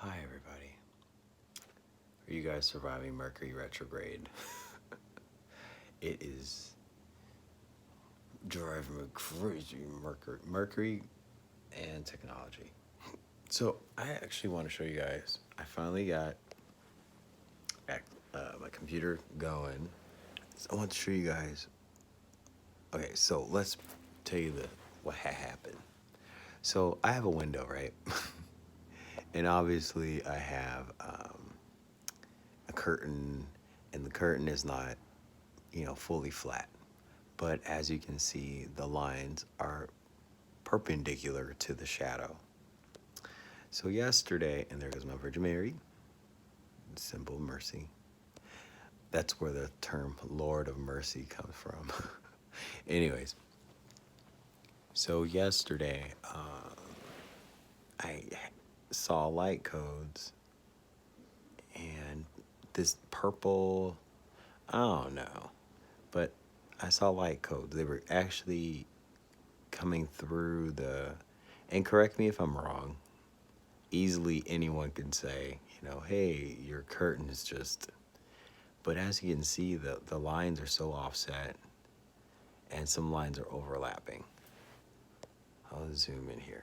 Hi, everybody. Are you guys surviving Mercury retrograde? It is driving me crazy, Mercury and technology. So, I actually want to show you guys. I finally got my computer going. So I want to show you guys. Okay, so let's tell you what happened. So, I have a window, right? And obviously, I have a curtain, and the curtain is not, fully flat. But as you can see, the lines are perpendicular to the shadow. So yesterday, and there goes my Virgin Mary, symbol of mercy. That's where the term Lord of Mercy comes from. Anyways, so yesterday, I saw light codes and this purple, I don't know, but I saw light codes. They were actually coming through and correct me if I'm wrong, easily anyone can say, hey, your curtain is just, but as you can see, the lines are so offset and some lines are overlapping. I'll zoom in here.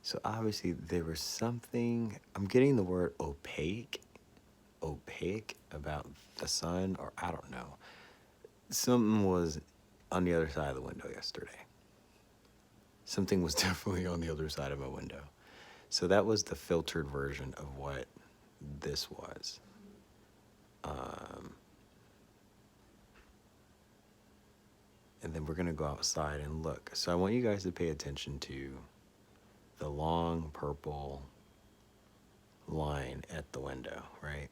So obviously there was something, I'm getting the word opaque about the sun, or I don't know. Something was on the other side of the window yesterday. Something was definitely on the other side of my window. So that was the filtered version of what this was. And then we're going to go outside and look. So I want you guys to pay attention to the long purple line at the window, right?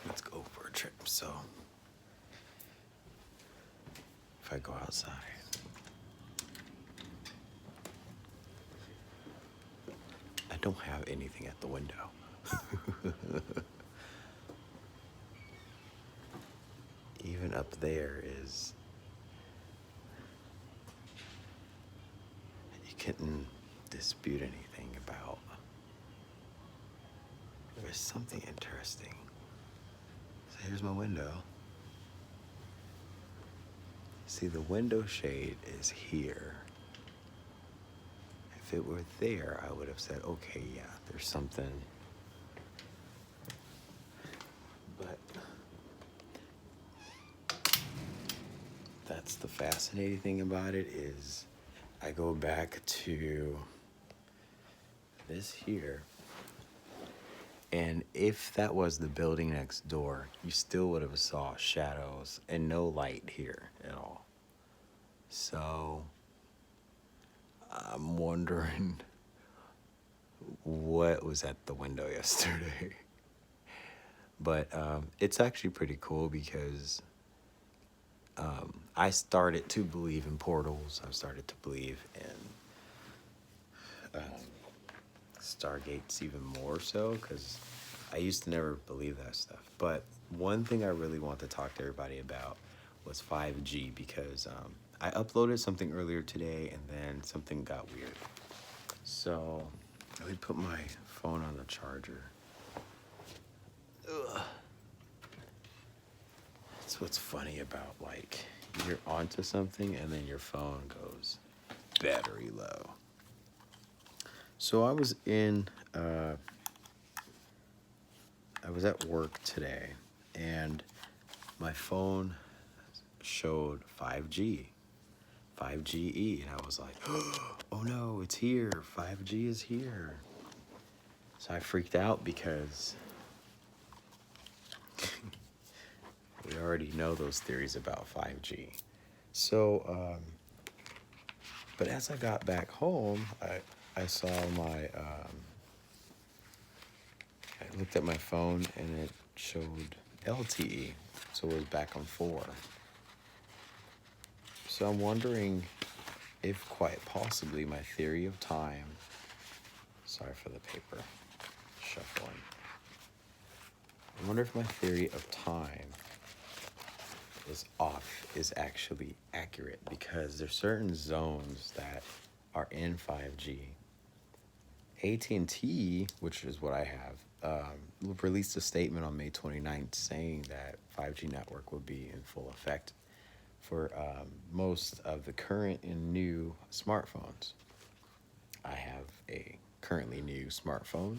Let's go for a trip. So if I go outside, I don't have anything at the window. Even up there is, you couldn't dispute anything about. There's something interesting. So here's my window. See, the window shade is here. If it were there, I would have said, okay, yeah, there's something. But that's the fascinating thing about it is I go back to this here. And if that was the building next door, you still would have saw shadows and no light here at all. So I'm wondering what was at the window yesterday. But it's actually pretty cool because I started to believe in portals. I started to believe in Stargates even more so because I used to never believe that stuff. But one thing I really want to talk to everybody about was 5G because I uploaded something earlier today and then something got weird. So let me put my phone on the charger. Ugh. That's what's funny about you're onto something and then your phone goes battery low. So I was at work today and my phone showed 5G, 5GE, and I was like, oh no, it's here, 5G is here. So I freaked out because we already know those theories about 5G. So, but as I got back home, I saw I looked at my phone and it showed LTE, so it was back on 4. So I'm wondering if quite possibly my theory of time, sorry for the paper shuffling. I wonder if my theory of time is off is actually accurate, because there's certain zones that are in 5G. AT&T, which is what I have, released a statement on May 29th saying that 5G network will be in full effect for most of the current and new smartphones. I have a currently new smartphone.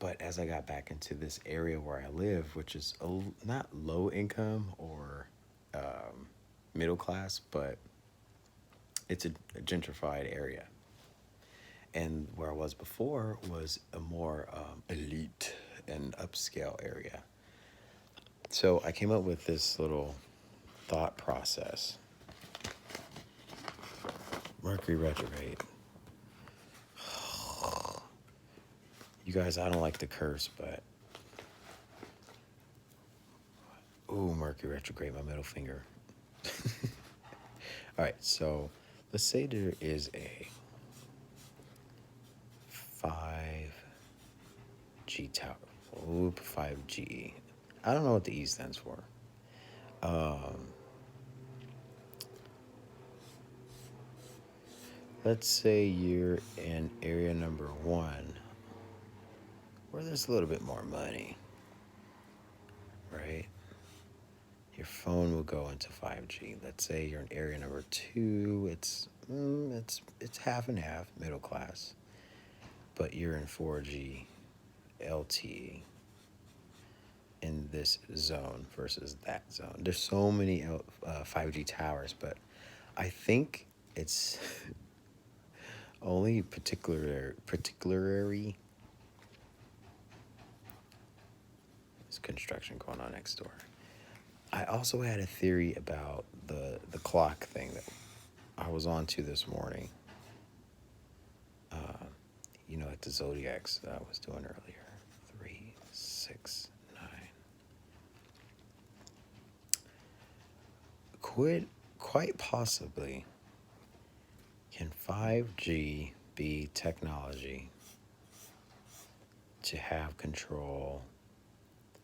But as I got back into this area where I live, which is not low income or middle class, but it's a gentrified area. And where I was before was a more elite and upscale area. So I came up with this little thought process. Mercury retrograde. You guys, I don't like to curse, but ooh, Mercury retrograde, my middle finger. All right, so let's say there is a 5G tower. Oop, 5G. I don't know what the E stands for. Let's say you're in area number 1, where there's a little bit more money, right? Your phone will go into 5G. Let's say you're in area number 2. It's half and half, middle class, but you're in 4G LTE in this zone versus that zone. There's so many 5G towers, but I think it's only particularly. There's construction going on next door. I also had a theory about the clock thing that I was on to this morning. Like the zodiacs that I was doing earlier. 3, 6, 9. Quite possibly, can 5G be technology to have control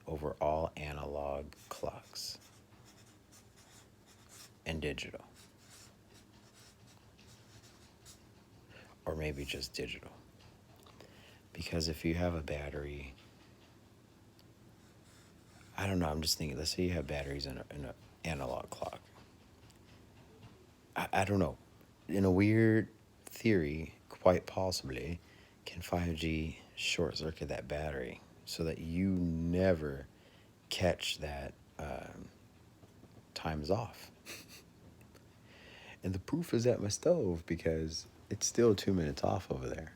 over all analog clocks and digital? Or maybe just digital. Because if you have a battery, I don't know, I'm just thinking, let's say you have batteries in an analog clock. I don't know. In a weird theory, quite possibly, can 5G short circuit that battery so that you never catch that time is off. And the proof is at my stove, because it's still 2 minutes off over there.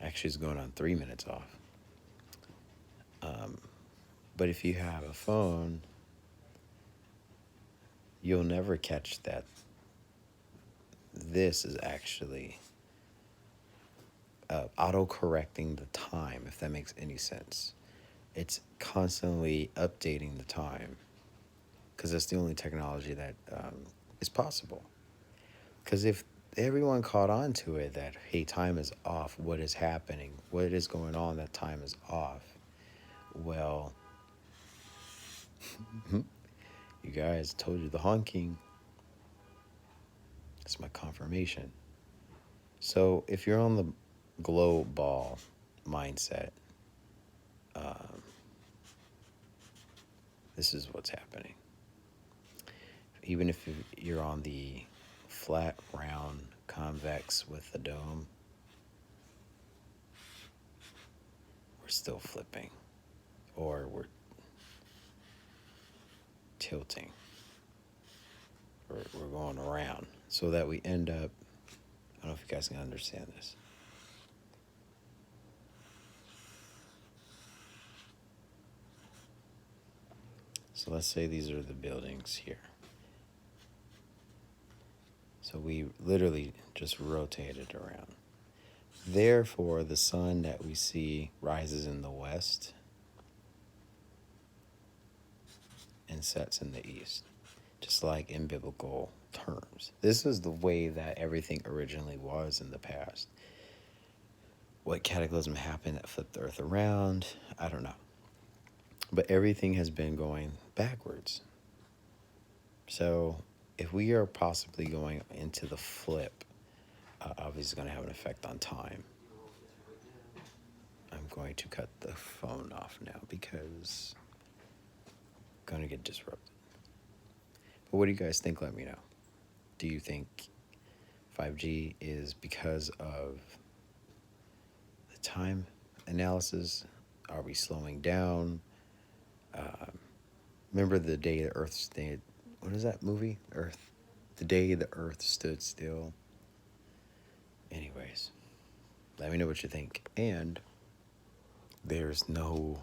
Actually, it's going on 3 minutes off. But if you have a phone, you'll never catch that this is actually auto-correcting the time, if that makes any sense. It's constantly updating the time, because that's the only technology that is possible. Because if everyone caught on to it that, hey, time is off, what is happening, what is going on, that time is off, well, you guys, told you the honking. That's my confirmation. So if you're on the glow ball mindset, this is what's happening. Even if you're on the flat, round, convex with the dome, we're still flipping, or we're tilting, or we're going around, so that we end up, I don't know if you guys can understand this. So let's say these are the buildings here. So we literally just rotated around. Therefore, the sun that we see rises in the west and sets in the east, just like in biblical terms. This is the way that everything originally was in the past. What cataclysm happened that flipped the earth around, I don't know. But everything has been going backwards. So if we are possibly going into the flip, obviously it's going to have an effect on time. I'm going to cut the phone off now because I'm going to get disrupted. But what do you guys think? Let me know. Do you think 5G is because of the time analysis? Are we slowing down? Remember the day the Earth stayed. What is that movie? Earth. The day the Earth stood still. Anyways, let me know what you think. And there's nothing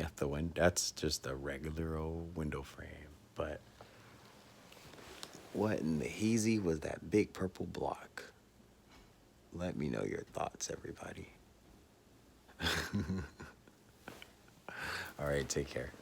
at the window. That's just a regular old window frame. But what in the heezy was that big purple block? Let me know your thoughts, everybody. All right, take care.